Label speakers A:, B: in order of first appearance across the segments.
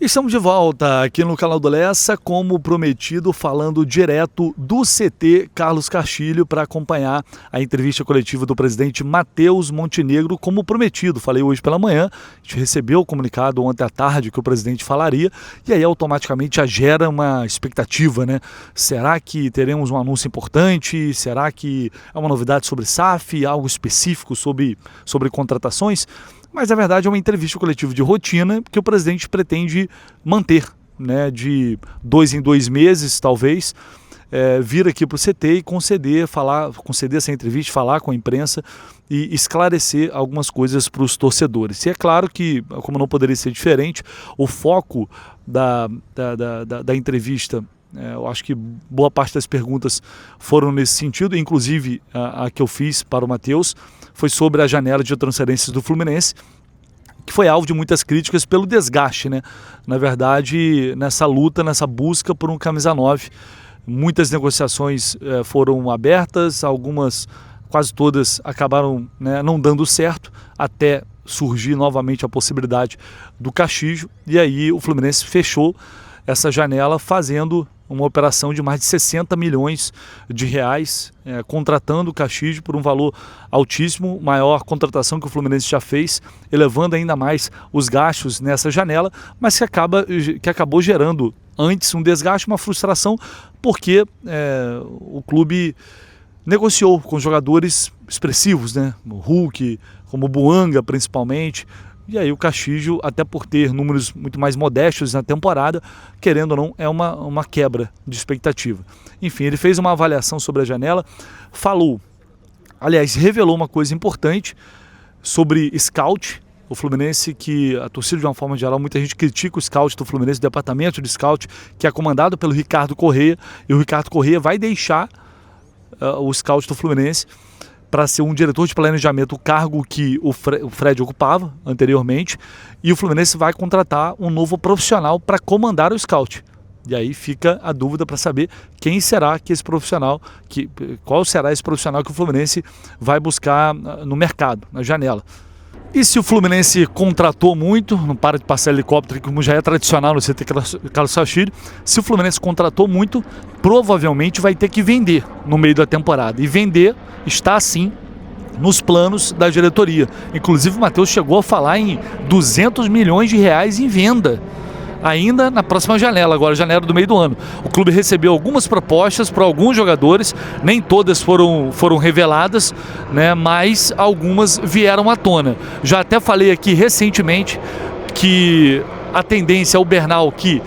A: Estamos de volta aqui no canal do Lessa, como prometido, falando direto do CT Carlos Castilho para acompanhar a entrevista coletiva do presidente Matheus Montenegro, como prometido. Falei hoje pela manhã, a gente recebeu o comunicado ontem à tarde que o presidente falaria e aí automaticamente já gera uma expectativa, né? Será que teremos um anúncio importante? Será que é uma novidade sobre SAF, algo específico sobre contratações? Mas, na verdade, é uma entrevista coletiva de rotina que o presidente pretende manter, né, de 2 em 2 meses, talvez, vir aqui para o CT e conceder essa entrevista, falar com a imprensa e esclarecer algumas coisas para os torcedores. E é claro que, como não poderia ser diferente, o foco da entrevista, eu acho que boa parte das perguntas foram nesse sentido, inclusive a que eu fiz para o Matheus, foi sobre a janela de transferências do Fluminense, que foi alvo de muitas críticas pelo desgaste, né? Na verdade, nessa luta, nessa busca por um camisa 9, muitas negociações foram abertas, algumas, quase todas, acabaram, né, não dando certo, até surgir novamente a possibilidade do Castilho, e aí o Fluminense fechou essa janela fazendo uma operação de mais de 60 milhões de reais, contratando o Castilho por um valor altíssimo, maior contratação que o Fluminense já fez, elevando ainda mais os gastos nessa janela, mas que acabou gerando antes um desgaste, uma frustração, porque o clube negociou com jogadores expressivos, né? O Hulk, como o Buanga principalmente. E aí o Castilho, até por ter números muito mais modestos na temporada, querendo ou não, é uma quebra de expectativa. Enfim, ele fez uma avaliação sobre a janela, revelou uma coisa importante sobre scout. O Fluminense, que a torcida de uma forma geral, muita gente critica o scout do Fluminense, o departamento de scout, que é comandado pelo Ricardo Corrêa, e o Ricardo Corrêa vai deixar o scout do Fluminense para ser um diretor de planejamento, o cargo que o Fred ocupava anteriormente, e o Fluminense vai contratar um novo profissional para comandar o scout. E aí fica a dúvida para saber quem será que esse profissional, qual será esse profissional que o Fluminense vai buscar no mercado, na janela. E se o Fluminense contratou muito, não para de passar helicóptero, como já é tradicional no CT Carlos Castilho, se o Fluminense contratou muito, provavelmente vai ter que vender no meio da temporada. E vender está, sim, nos planos da diretoria. Inclusive o Matheus chegou a falar em 200 milhões de reais em venda, ainda na próxima janela, agora janela do meio do ano. O clube recebeu algumas propostas para alguns jogadores, nem todas foram reveladas, né, mas algumas vieram à tona. Já até falei aqui recentemente que a tendência é o Bernal, que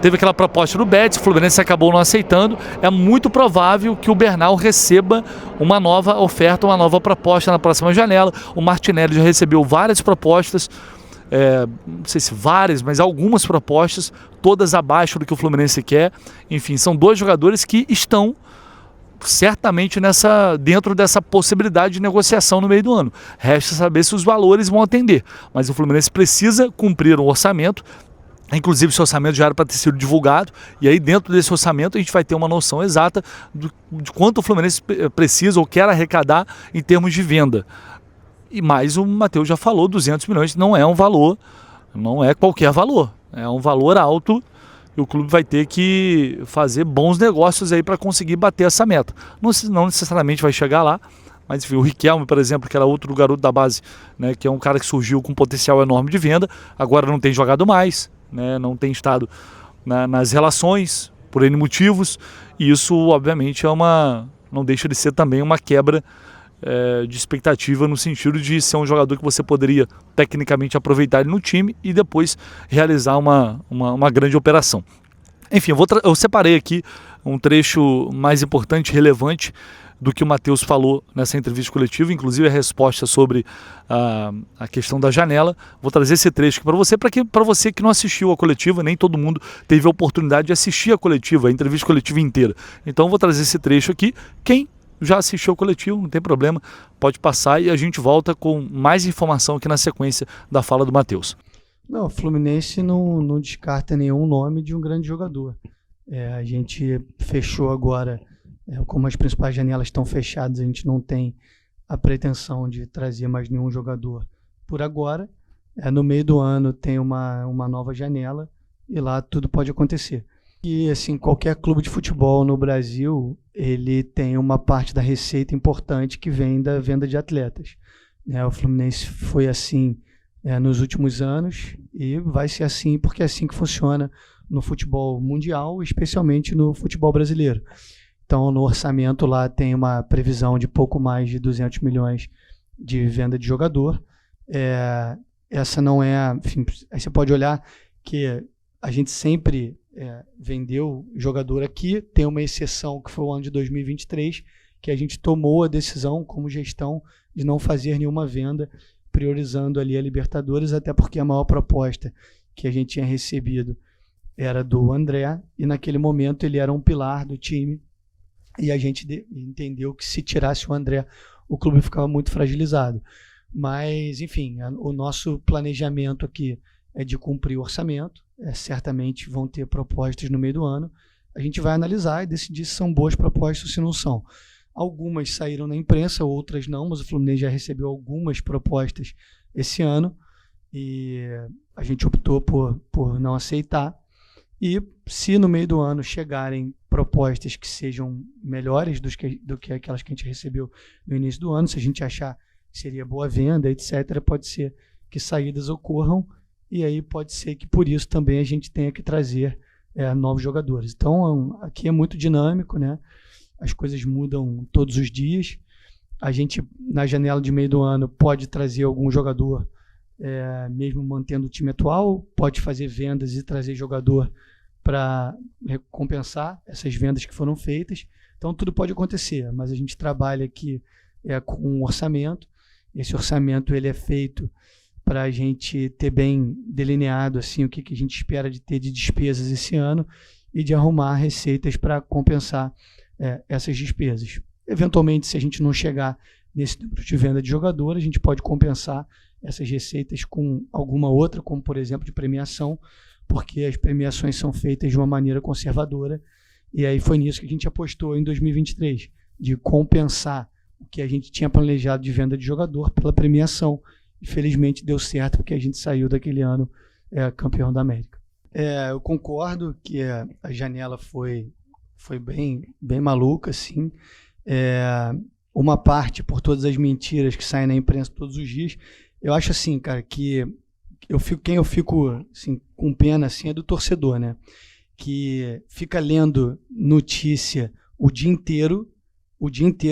A: teve aquela proposta do Betis, o Fluminense acabou não aceitando, é muito provável que o Bernal receba uma nova oferta, uma nova proposta na próxima janela. O Martinelli já recebeu várias propostas, não sei se várias, mas algumas propostas, todas abaixo do que o Fluminense quer. Enfim, são dois jogadores que estão certamente dentro dessa possibilidade de negociação no meio do ano. Resta saber se os valores vão atender, mas o Fluminense precisa cumprir um orçamento. Inclusive esse orçamento já era para ter sido divulgado, e aí dentro desse orçamento a gente vai ter uma noção exata de quanto o Fluminense precisa ou quer arrecadar em termos de venda. E mais, o Matheus já falou, 200 milhões não é um valor, não é qualquer valor, é um valor alto, e o clube vai ter que fazer bons negócios aí para conseguir bater essa meta. Não necessariamente vai chegar lá, mas enfim, o Riquelme, por exemplo, que era outro garoto da base, né, que é um cara que surgiu com um potencial enorme de venda, agora não tem jogado mais, né, não tem estado nas relações por N motivos, e isso obviamente não deixa de ser também uma quebra de expectativa, no sentido de ser um jogador que você poderia tecnicamente aproveitar ele no time e depois realizar uma grande operação. Enfim, eu separei aqui um trecho mais importante, relevante, do que o Matheus falou nessa entrevista coletiva, inclusive a resposta sobre a questão da janela. Vou trazer esse trecho aqui para você que não assistiu a coletiva, nem todo mundo teve a oportunidade de assistir a entrevista coletiva inteira. Então vou trazer esse trecho aqui. Quem já assistiu ao coletivo, não tem problema, pode passar e a gente volta com mais informação aqui na sequência da fala do Matheus.
B: Não, o Fluminense não descarta nenhum nome de um grande jogador. A gente fechou agora, como as principais janelas estão fechadas, a gente não tem a pretensão de trazer mais nenhum jogador por agora. No meio do ano tem uma nova janela e lá tudo pode acontecer. E assim, qualquer clube de futebol no Brasil, ele tem uma parte da receita importante que vem da venda de atletas, né? O Fluminense foi assim nos últimos anos e vai ser assim porque é assim que funciona no futebol mundial, especialmente no futebol brasileiro. Então, no orçamento lá tem uma previsão de pouco mais de 200 milhões de venda de jogador. Essa não é... Enfim, aí você pode olhar que a gente sempre vendeu jogador aqui, tem uma exceção que foi o ano de 2023, que a gente tomou a decisão como gestão de não fazer nenhuma venda, priorizando ali a Libertadores, até porque a maior proposta que a gente tinha recebido era do André, e naquele momento ele era um pilar do time, e a gente entendeu que se tirasse o André, o clube ficava muito fragilizado. Mas, enfim, o nosso planejamento aqui é de cumprir o orçamento, certamente vão ter propostas no meio do ano, a gente vai analisar e decidir se são boas propostas ou se não são. Algumas saíram na imprensa, outras não, mas o Fluminense já recebeu algumas propostas esse ano e a gente optou por não aceitar. E se no meio do ano chegarem propostas que sejam melhores do que aquelas que a gente recebeu no início do ano, se a gente achar que seria boa venda, etc., pode ser que saídas ocorram e aí pode ser que por isso também a gente tenha que trazer novos jogadores. Então aqui é muito dinâmico, né? As coisas mudam todos os dias. A gente, na janela de meio do ano, pode trazer algum jogador, mesmo mantendo o time atual, pode fazer vendas e trazer jogador para recompensar essas vendas que foram feitas. Então, tudo pode acontecer, mas a gente trabalha aqui com um orçamento. Esse orçamento ele é feito para a gente ter bem delineado assim, o que a gente espera de ter de despesas esse ano e de arrumar receitas para compensar essas despesas. Eventualmente, se a gente não chegar nesse número de venda de jogador, a gente pode compensar essas receitas com alguma outra, como por exemplo de premiação, porque as premiações são feitas de uma maneira conservadora, e aí foi nisso que a gente apostou em 2023, de compensar o que a gente tinha planejado de venda de jogador pela premiação. Infelizmente deu certo, porque a gente saiu daquele ano campeão da América. Eu concordo que a janela foi bem maluca, assim. Uma parte, por todas as mentiras que saem na imprensa todos os dias, eu acho assim, cara, que quem eu fico assim, com pena assim, é do torcedor, né? Que fica lendo notícia o dia inteiro,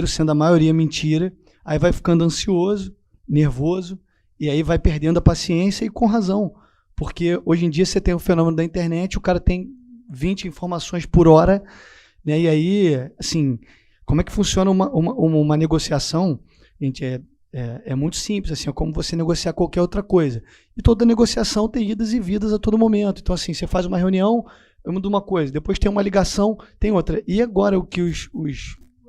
B: sendo a maioria mentira, aí vai ficando ansioso, nervoso, e aí vai perdendo a paciência, e com razão, porque hoje em dia você tem o fenômeno da internet, o cara tem 20 informações por hora, né? E aí, assim, como é que funciona uma negociação? Gente, é muito simples, assim, é como você negociar qualquer outra coisa. E toda negociação tem idas e vidas a todo momento. Então, assim, você faz uma reunião, eu mudo uma coisa, depois tem uma ligação, tem outra. E agora o que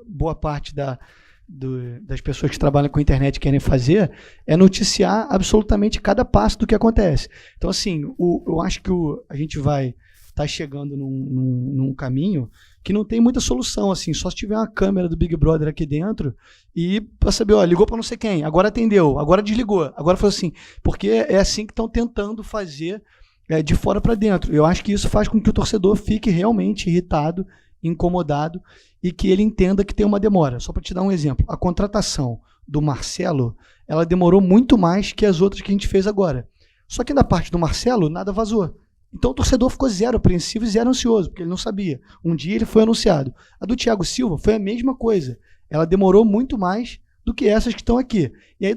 B: boa parte das pessoas que trabalham com a internet querem fazer é noticiar absolutamente cada passo do que acontece. Então, assim, eu acho que a gente vai estar chegando num caminho que não tem muita solução, assim, só se tiver uma câmera do Big Brother aqui dentro e para saber, ó, ligou para não sei quem, agora atendeu, agora desligou, agora foi assim, porque é assim que estão tentando fazer de fora para dentro. Eu acho que isso faz com que o torcedor fique realmente irritado, incomodado e que ele entenda que tem uma demora. Só para te dar um exemplo, a contratação do Marcelo, ela demorou muito mais que as outras que a gente fez agora. Só que na parte do Marcelo, nada vazou. Então o torcedor ficou zero apreensivo e zero ansioso, porque ele não sabia. Um dia ele foi anunciado. A do Thiago Silva foi a mesma coisa. Ela demorou muito mais do que essas que estão aqui. E aí,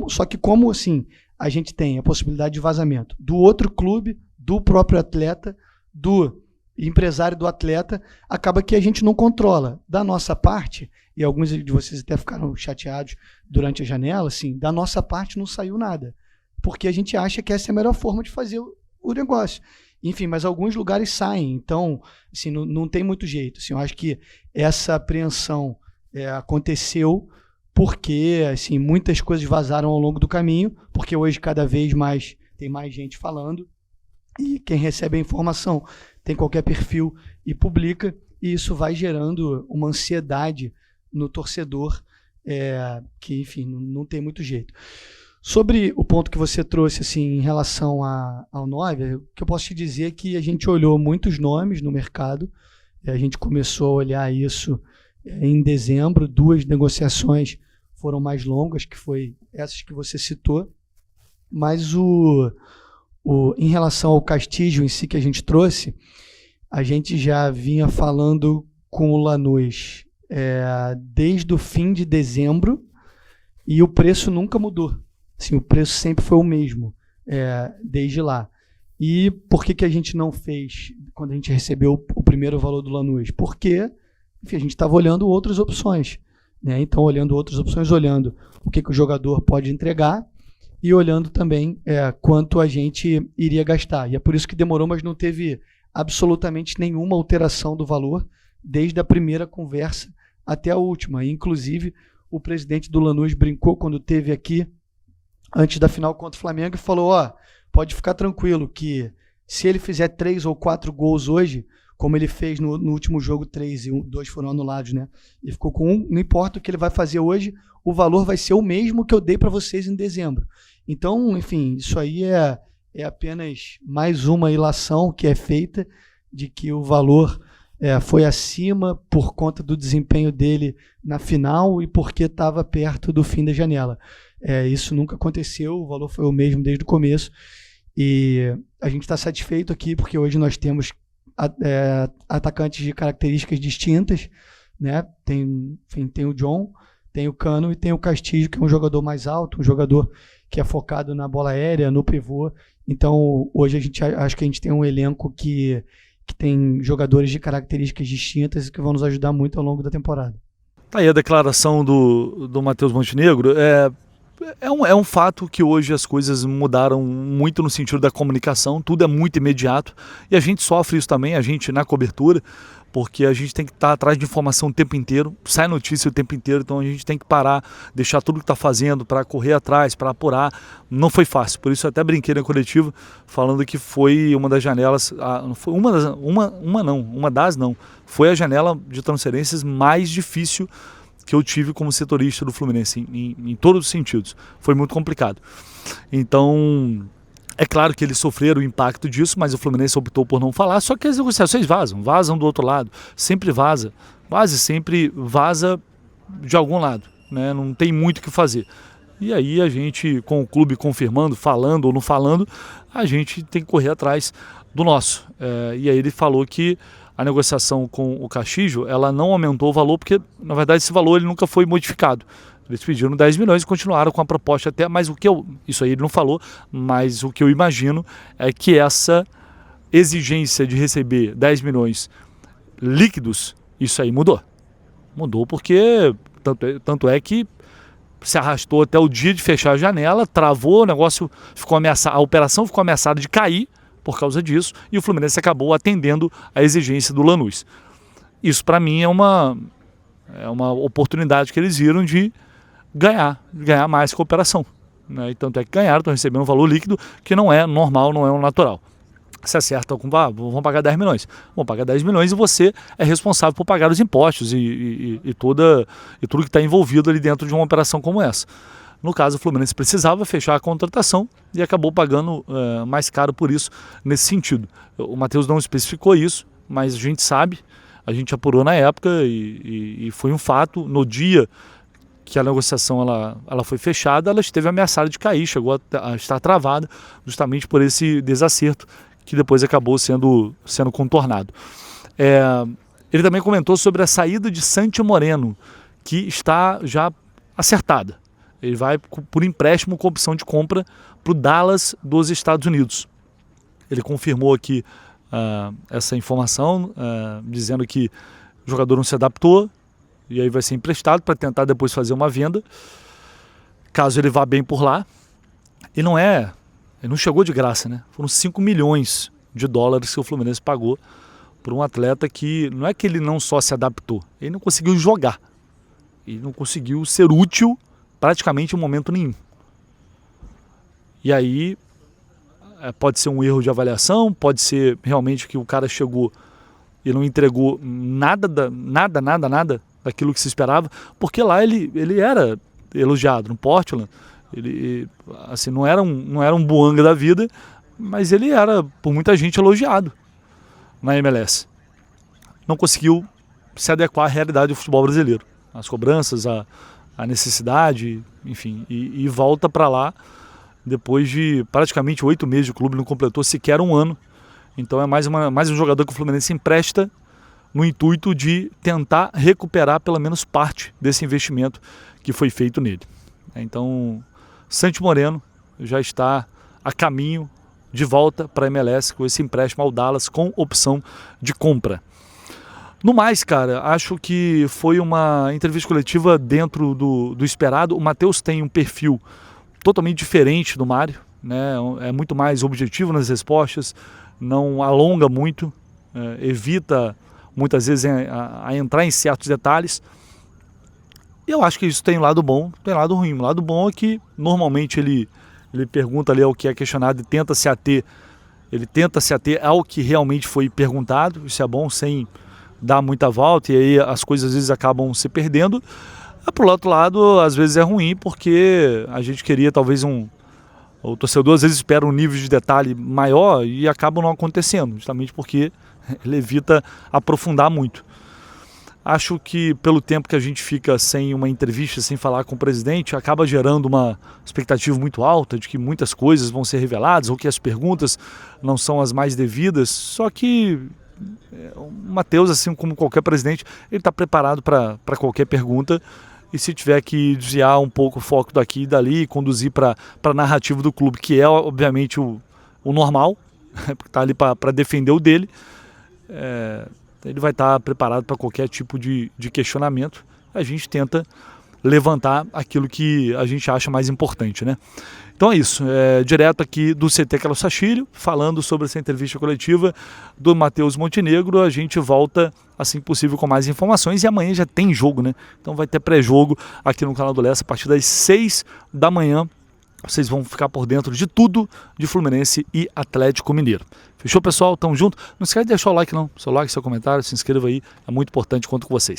B: só que como assim, a gente tem a possibilidade de vazamento do outro clube, do próprio atleta, do empresário do atleta, acaba que a gente não controla. Da nossa parte, e alguns de vocês até ficaram chateados durante a janela, assim, da nossa parte não saiu nada. Porque a gente acha que essa é a melhor forma de fazer o negócio. Enfim, mas alguns lugares saem, então assim, não tem muito jeito. Assim, eu acho que essa apreensão aconteceu porque assim, muitas coisas vazaram ao longo do caminho, porque hoje cada vez mais tem mais gente falando, e quem recebe a informação tem qualquer perfil e publica, e isso vai gerando uma ansiedade no torcedor que, enfim, não tem muito jeito. Sobre o ponto que você trouxe assim, em relação ao 9, o que eu posso te dizer é que a gente olhou muitos nomes no mercado, a gente começou a olhar isso em dezembro, 2 negociações foram mais longas, que foi essas que você citou, mas em relação ao Castillo em si que a gente trouxe, a gente já vinha falando com o Lanús desde o fim de dezembro e o preço nunca mudou. Assim, o preço sempre foi o mesmo desde lá. E por que a gente não fez quando a gente recebeu o primeiro valor do Lanús? Porque, enfim, a gente estava olhando outras opções, né? Então, olhando outras opções, olhando o que o jogador pode entregar e olhando também quanto a gente iria gastar. E é por isso que demorou, mas não teve absolutamente nenhuma alteração do valor desde a primeira conversa até a última. Inclusive, o presidente do Lanús brincou quando esteve aqui antes da final contra o Flamengo e falou, pode ficar tranquilo que se ele fizer 3 ou 4 gols hoje, como ele fez no último jogo, 3 e 2 foram anulados, né? E ficou com 1, não importa o que ele vai fazer hoje, o valor vai ser o mesmo que eu dei para vocês em dezembro. Então, enfim, isso aí é apenas mais uma ilação que é feita de que o valor foi acima por conta do desempenho dele na final e porque estava perto do fim da janela. Isso nunca aconteceu, o valor foi o mesmo desde o começo e a gente está satisfeito aqui porque hoje nós temos atacantes de características distintas, né? Tem o John, tem o Cano e tem o Castillo, que é um jogador mais alto, um jogador que é focado na bola aérea, no pivô. Então hoje acho que a gente tem um elenco que tem jogadores de características distintas e que vão nos ajudar muito ao longo da temporada.
A: Tá aí a declaração do Matheus Montenegro. É um fato que hoje as coisas mudaram muito no sentido da comunicação, tudo é muito imediato e a gente sofre isso também, a gente na cobertura, porque a gente tem que estar atrás de informação o tempo inteiro, sai notícia o tempo inteiro, então a gente tem que parar, deixar tudo que está fazendo para correr atrás, para apurar. Não foi fácil, por isso eu até brinquei na coletiva falando que foi uma das janelas, foi a janela de transferências mais difícil que eu tive como setorista do Fluminense, em todos os sentidos. Foi muito complicado. Então, é claro que eles sofreram o impacto disso, mas o Fluminense optou por não falar, só que as negociações vazam do outro lado, sempre vaza, quase sempre vaza de algum lado, né? Não tem muito o que fazer. E aí a gente, com o clube confirmando, falando ou não falando, a gente tem que correr atrás do nosso. E aí ele falou que a negociação com o Castillo, ela não aumentou o valor, porque na verdade esse valor ele nunca foi modificado. Eles pediram 10 milhões e continuaram com a proposta até, mas isso aí ele não falou, mas o que eu imagino é que essa exigência de receber 10 milhões líquidos, isso aí mudou. Mudou porque tanto é que se arrastou até o dia de fechar a janela, travou, o negócio ficou ameaçado, a operação ficou ameaçada de cair por causa disso, e o Fluminense acabou atendendo a exigência do Lanús. Isso para mim é uma oportunidade que eles viram de ganhar mais com a operação, né? E tanto é que ganharam, estão recebendo um valor líquido que não é normal, não é um natural. Se acerta com, vão pagar 10 milhões. Vão pagar 10 milhões e você é responsável por pagar os impostos e tudo que está envolvido ali dentro de uma operação como essa. No caso, o Fluminense precisava fechar a contratação e acabou pagando mais caro por isso, nesse sentido. O Matheus não especificou isso, mas a gente sabe, a gente apurou na época e foi um fato. No dia que a negociação ela foi fechada, ela esteve ameaçada de cair, chegou a estar travada justamente por esse desacerto que depois acabou sendo contornado. Ele também comentou sobre a saída de Santi Moreno, que está já acertada. Ele vai por empréstimo com opção de compra para o Dallas dos Estados Unidos. Ele confirmou aqui essa informação, dizendo que o jogador não se adaptou e aí vai ser emprestado para tentar depois fazer uma venda, caso ele vá bem por lá. E ele não chegou de graça, né? Foram 5 milhões de dólares que o Fluminense pagou por um atleta que não é que ele não só se adaptou, ele não conseguiu jogar, ele não conseguiu ser útil praticamente em momento nenhum. E aí pode ser um erro de avaliação, pode ser realmente que o cara chegou e não entregou nada daquilo que se esperava, porque lá ele era elogiado no Portland, Ele, assim, não era um Buanga da vida, mas ele era, por muita gente, elogiado na MLS. Não conseguiu se adequar à realidade do futebol brasileiro. As cobranças, a necessidade, enfim, e volta para lá depois de praticamente 8 meses de clube, não completou sequer um ano. Então é mais um jogador que o Fluminense empresta no intuito de tentar recuperar pelo menos parte desse investimento que foi feito nele. Então, Santi Moreno já está a caminho de volta para a MLS com esse empréstimo ao Dallas com opção de compra. No mais, cara, acho que foi uma entrevista coletiva dentro do esperado. O Matheus tem um perfil totalmente diferente do Mário, né? É muito mais objetivo nas respostas, não alonga muito, evita muitas vezes a entrar em certos detalhes. E eu acho que isso tem um lado bom, tem um lado ruim. O lado bom é que normalmente ele pergunta ali ao que é questionado e tenta se ater ao que realmente foi perguntado. Isso é bom, sem dar muita volta, e aí as coisas às vezes acabam se perdendo. Por outro lado, às vezes é ruim, porque a gente queria talvez o torcedor às vezes espera um nível de detalhe maior e acaba não acontecendo, justamente porque ele evita aprofundar muito. Acho que pelo tempo que a gente fica sem uma entrevista, sem falar com o presidente, acaba gerando uma expectativa muito alta de que muitas coisas vão ser reveladas ou que as perguntas não são as mais devidas. Só que o Matheus, assim como qualquer presidente, ele está preparado para qualquer pergunta, e se tiver que desviar um pouco o foco daqui e dali e conduzir para a narrativa do clube, que é obviamente o normal, porque está ali para defender o dele, ele vai estar preparado para qualquer tipo de questionamento. A gente tenta levantar aquilo que a gente acha mais importante, né? Então é isso, direto aqui do CT Carlos Sachilho, falando sobre essa entrevista coletiva do Matheus Montenegro. A gente volta assim que possível com mais informações, e amanhã já tem jogo, né? Então vai ter pré-jogo aqui no canal do Lessa a partir das 6 da manhã. Vocês vão ficar por dentro de tudo de Fluminense e Atlético Mineiro. Fechou, pessoal? Tamo junto. Não esquece de deixar o like, não. Seu like, seu comentário, se inscreva aí. É muito importante. Conto com vocês.